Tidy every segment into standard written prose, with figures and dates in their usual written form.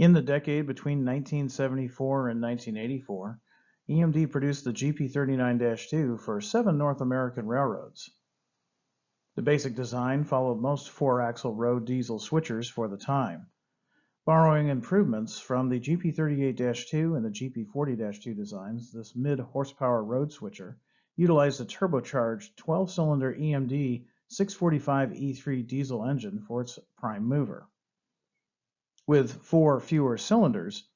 In the decade between 1974 and 1984, EMD produced the GP39-2 for 7 North American railroads. The basic design followed most 4-axle road diesel switchers for the time, borrowing improvements from the GP38-2 and the GP40-2 designs. This mid-horsepower road switcher utilized a turbocharged 12-cylinder EMD 645 E3 diesel engine for its prime mover. With 4 fewer cylinders,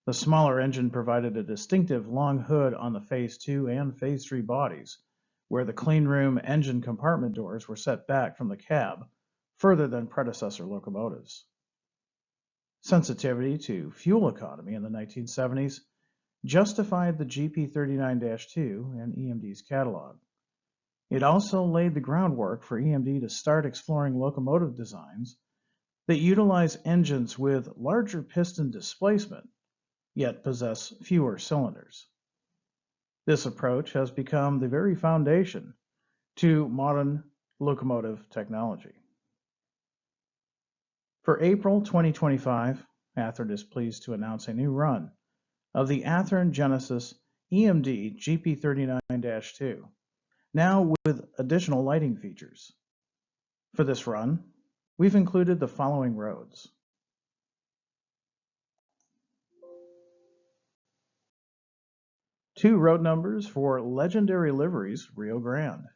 the smaller engine provided a distinctive long hood on the Phase 2 and Phase 3 bodies, where the cleanroom engine compartment doors were set back from the cab, further than predecessor locomotives. Sensitivity to fuel economy in the 1970s justified the GP39-2 in EMD's catalog. It also laid the groundwork for EMD to start exploring locomotive designs that utilize engines with larger piston displacement, yet possess fewer cylinders. This approach has become the very foundation to modern locomotive technology. For April 2025, Athearn is pleased to announce a new run of the Athearn Genesis EMD GP39-2, now with additional lighting features. For this run, we've included the following roads. Two road numbers for legendary liveries Rio Grande.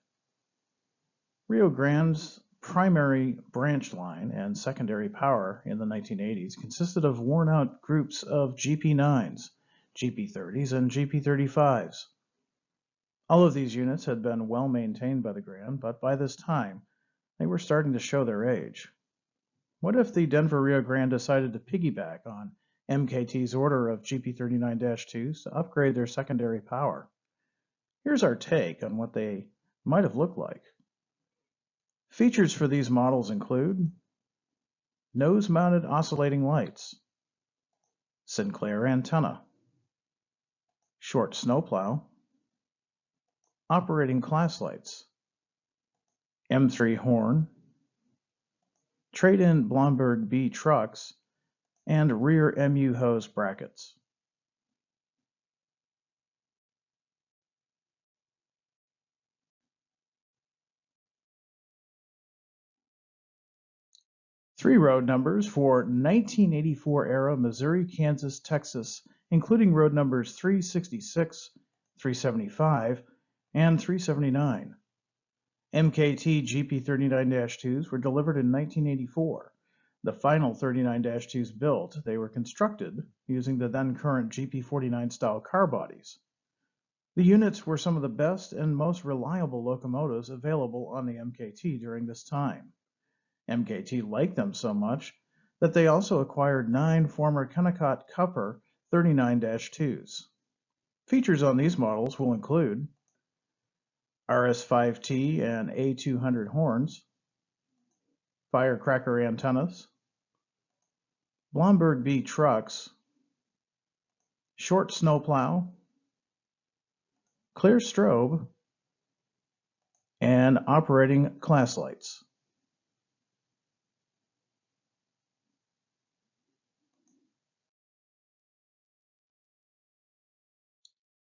Rio Grande's primary branch line and secondary power in the 1980s consisted of worn-out groups of GP9s, GP30s, and GP35s. All of these units had been well maintained by the Grand, but by this time, they were starting to show their age. What if the Denver Rio Grande decided to piggyback on MKT's order of GP39-2s to upgrade their secondary power? Here's our take on what they might have looked like. Features for these models include nose-mounted oscillating lights, Sinclair antenna, short snowplow, operating class lights, M3 horn, trade-in Blomberg B trucks, and rear MU hose brackets. Three road numbers for 1984 era Missouri, Kansas, Texas, including road numbers 366, 375, and 379. MKT GP39-2s were delivered in 1984. The final 39-2s built, they were constructed using the then current GP49 style car bodies. The units were some of the best and most reliable locomotives available on the MKT during this time. MKT liked them so much that they also acquired 9 former Kennecott Cupper 39-2s. Features on these models will include RS5T and A200 horns, firecracker antennas, Blomberg B trucks, short snowplow, clear strobe, and operating class lights.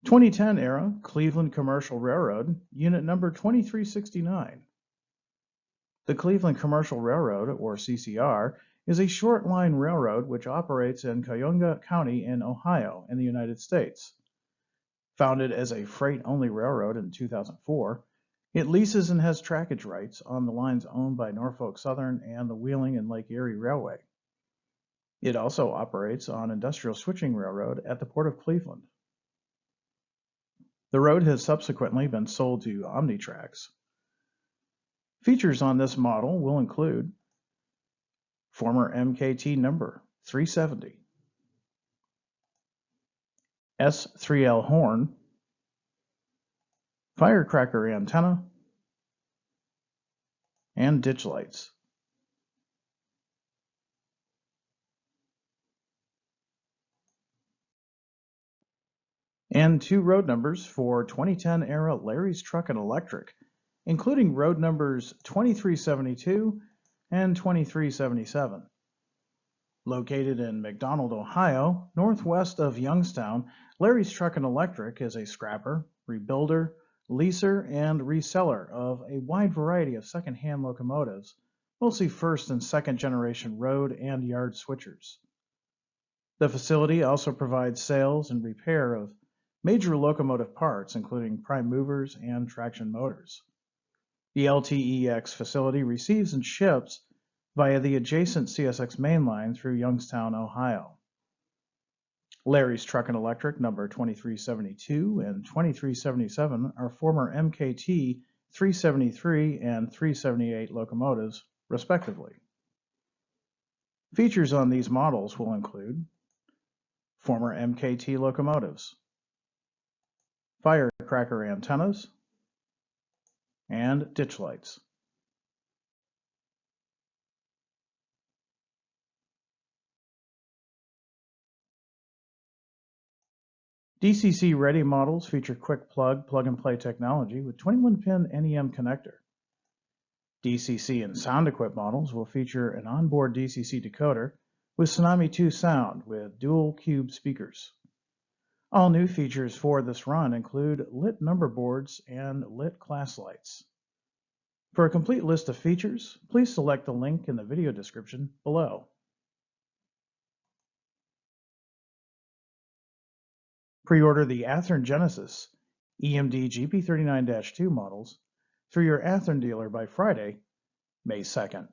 '10 era Cleveland Commercial Railroad, unit number 2369. The Cleveland Commercial Railroad, or CCR, is a short line railroad which operates in Cuyahoga County in Ohio in the United States. Founded as a freight-only railroad in 2004, it leases and has trackage rights on the lines owned by Norfolk Southern and the Wheeling and Lake Erie Railway. It also operates on Industrial Switching Railroad at the Port of Cleveland. The road has subsequently been sold to Omnitrax. Features on this model will include former MKT number 370, S3L horn, firecracker antenna, and ditch lights. And 2 road numbers for 2010 era Larry's Truck and Electric, including road numbers 2372 and 2377. Located in McDonald, Ohio, northwest of Youngstown, Larry's Truck and Electric is a scrapper, rebuilder, leaser, and reseller of a wide variety of second-hand locomotives, mostly first and second generation road and yard switchers. The facility also provides sales and repair of major locomotive parts, including prime movers and traction motors. The LTEX facility receives and ships via the adjacent CSX main line through Youngstown, Ohio. Larry's Truck and Electric number 2372 and 2377 are former MKT 373 and 378 locomotives, respectively. Features on these models will include former MKT locomotives, firecracker antennas, and ditch lights. DCC ready models feature quick plug-and-play technology with 21-pin NEM connector. DCC and sound-equipped models will feature an onboard DCC decoder with Tsunami 2 sound with dual cube speakers. All new features for this run include lit number boards and lit class lights. For a complete list of features, please select the link in the video description below. Pre-order the Athearn Genesis EMD GP39-2 models through your Athearn dealer by Friday, May 2nd.